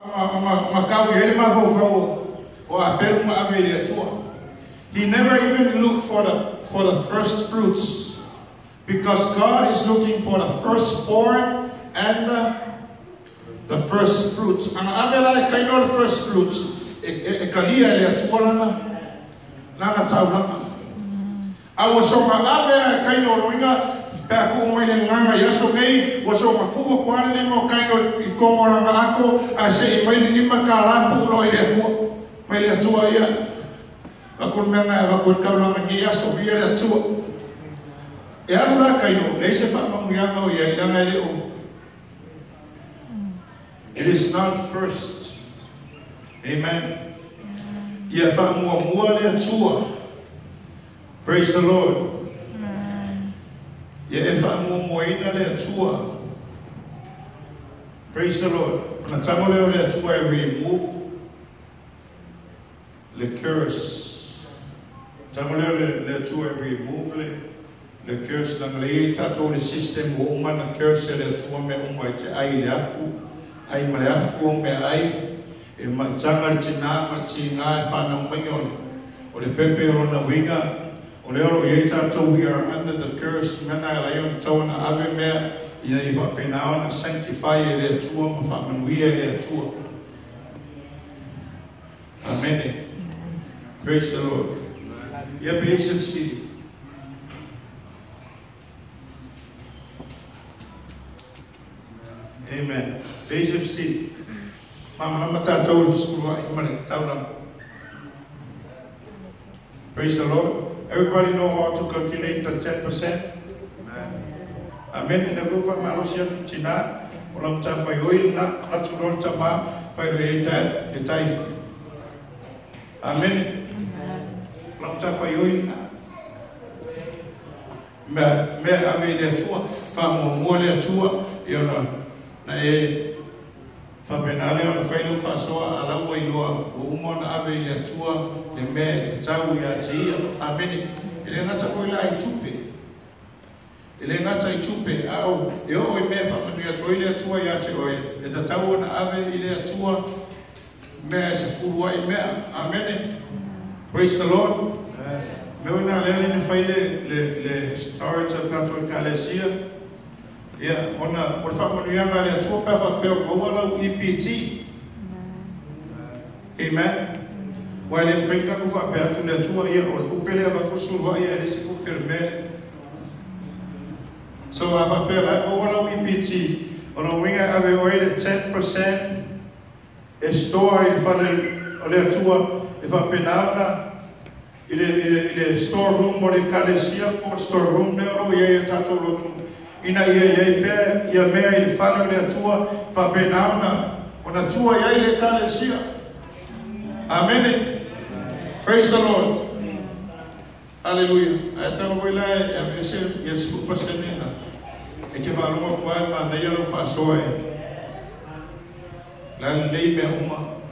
He never even looked for the first fruits, because God is looking for the firstborn and the first fruits. And I know the first fruits. I was so kind of Baku mai le nganga yaso nei waso maku kwani le mo kaino I komo ranga ako a se mai le lima kala pu lo ile ko mai le tua ia akun menga akun kaula ngi yaso via le tua e ara kaino le se fa mo yanga o ia ilanga le o. It is not first. Amen. Ia fa mo le tua. Praise the Lord. Praise the Lord. I remove the curse. I remove the curse. The system the curse we are under the curse. Sanctify Amen. Praise the Lord. Yeah, patient seat. Amen. Patient seat. Praise the Lord. Everybody know how to calculate the 10%? Amen. In the roof of Malaysia, China, Olam Tafayoil, Natural Tama, Fayoita, the Taif. Amen. Olam Tafayoil, me ave de tua, famo mole tua, you know, Fabenale on the final fasoa, alawa iloa, umon ave de tua, the me, Tawu Yachi, Amen. Elengata koila itupe. Elengata itupe au yo me fa manu toile tua ya choe. E tatau na ave ile tua me se furua me. Amen. Praise the Lord. Me una le faile le start of Catholic Ecclesia. Yeah, ona por fa manu yanga le tua pa fa pe o wala EPT. Amen. While in Franca go for bear to the 2 year or Upele of a Kusurwa, and it's a cooker man. So I have a pair over EPT on a wing. I have avoided 10% a store if I tour if I penana in a storeroom or a Calesia or storeroom there or a tato in a year, you may follow the tour for penana on a tour a Calesia. Amen. Praise the Lord. Hallelujah. I tell you, I say, yes, super senina. I give a lot of wine and the yellow fast away. Land lay me home.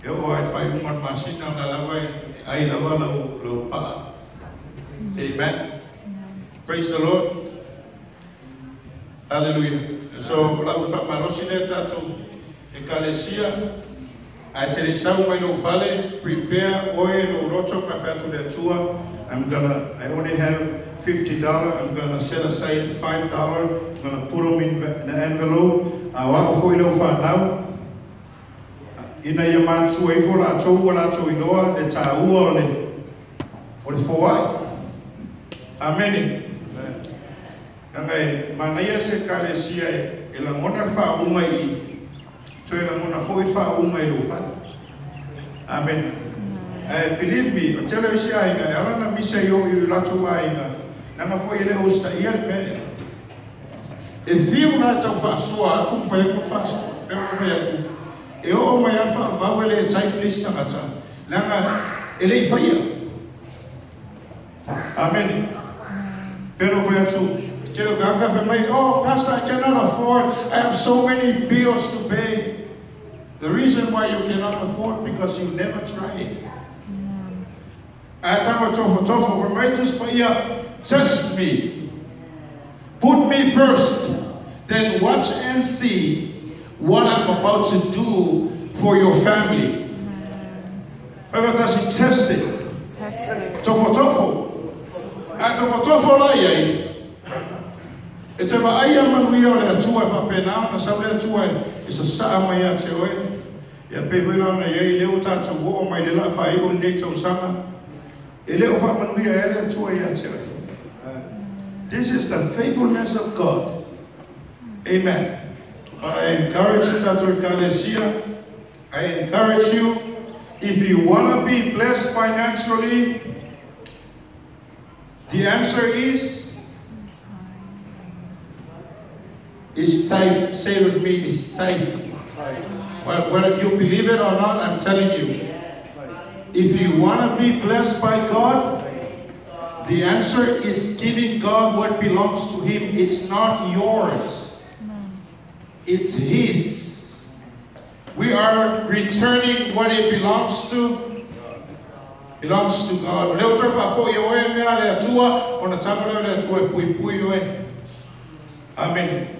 You are 5 months machine on the lava. I love low power. Amen. Praise the Lord. Hallelujah. So, la ufa malosineta to Ecclesia. I tell you, prepare oil or roto to the tour. I only have $50. I'm gonna set aside $5. I'm gonna put them in the envelope. I want to now. In a yaman to a for a tour, to ignore the tau or the for what? Amen. And I manaya se calesia, elamona fa umai. Amen. Believe me, tell us, I don't miss you latu ainga. Nama for your hosta year penny. If you not of us, so I could pay for fast. Oh, my alpha, Vawele, type list of Ata. Langa, Ele fire. Amen. Pero for your two. Oh, Pastor, I cannot afford. I have so many bills to pay. The reason why you cannot afford because you never tried. Test me. Put me first. Then watch and see what I'm about to do for your family. Whether that's tested. Tofo. Tofo la yai. Ete va aya manuia le atua fa pena na sa le atua isa sa mai a te oe. Ya pe vela na yai leo tatu wo mai le la fa I o ne tau sama. E leo fa manuia ele atua ya te oe. This is the faithfulness of God. Amen. I encourage you, Tato Galecia. I encourage you, if you want to be blessed financially, the answer is tithe. Say with me, it's tithe. Well, whether you believe it or not, I'm telling you. If you want to be blessed by God, the answer is giving God what belongs to Him. It's not yours. It's His. We are returning what it belongs to. Belongs to God. Amen.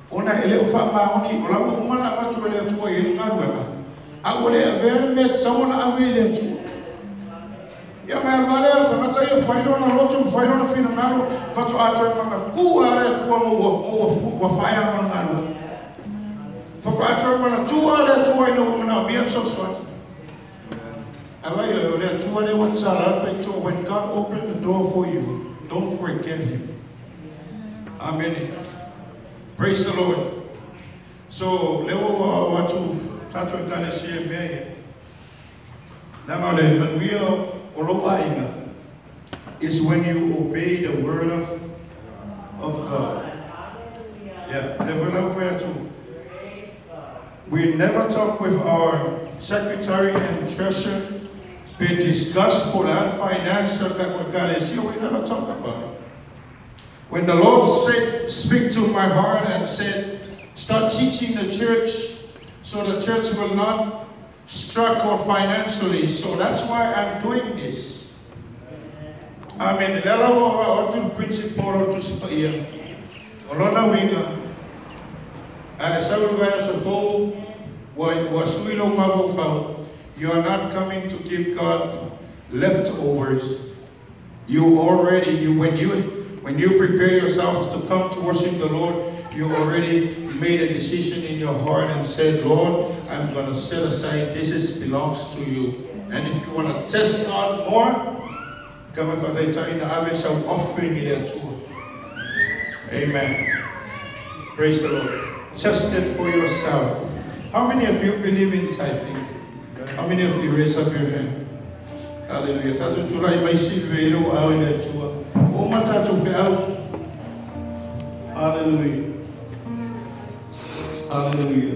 Ona ele ufa maoni ola umana watu ele atua ele ngadweba agole avermet sauna avele tu ya mervale tamata ye failo na lotu failo na fina malo fatu atua manga ku ale ku mo faya mangalo fatu atua mana tu ale tu ino na bia soswa abayo ole tu ale watsala fecho when God opened the door for you, don't forget Him. Amen. Praise the Lord. So, lewo watu tatu gane siye meye. Namale manwia olowainga is when you obey the word of God. Yeah, never for too. We never talk with our secretary and treasurer. We discuss financial we never talk about it. When the Lord speak to my heart and said, start teaching the church so the church will not struggle financially. So that's why I'm doing this. I mean, the principle to speak. Olona winga. You are not coming to give God leftovers. When you prepare yourself to come to worship the Lord, you already made a decision in your heart and said, Lord, I'm going to set aside, this belongs to you. And if you want to test God more, come and have some offering in there too. Amen. Praise the Lord. Test it for yourself. How many of you believe in tithing? How many of you raise up your hand? Hallelujah. Tatu tulai mai silveiro au ile tua. O matatu fe au. Hallelujah. Hallelujah.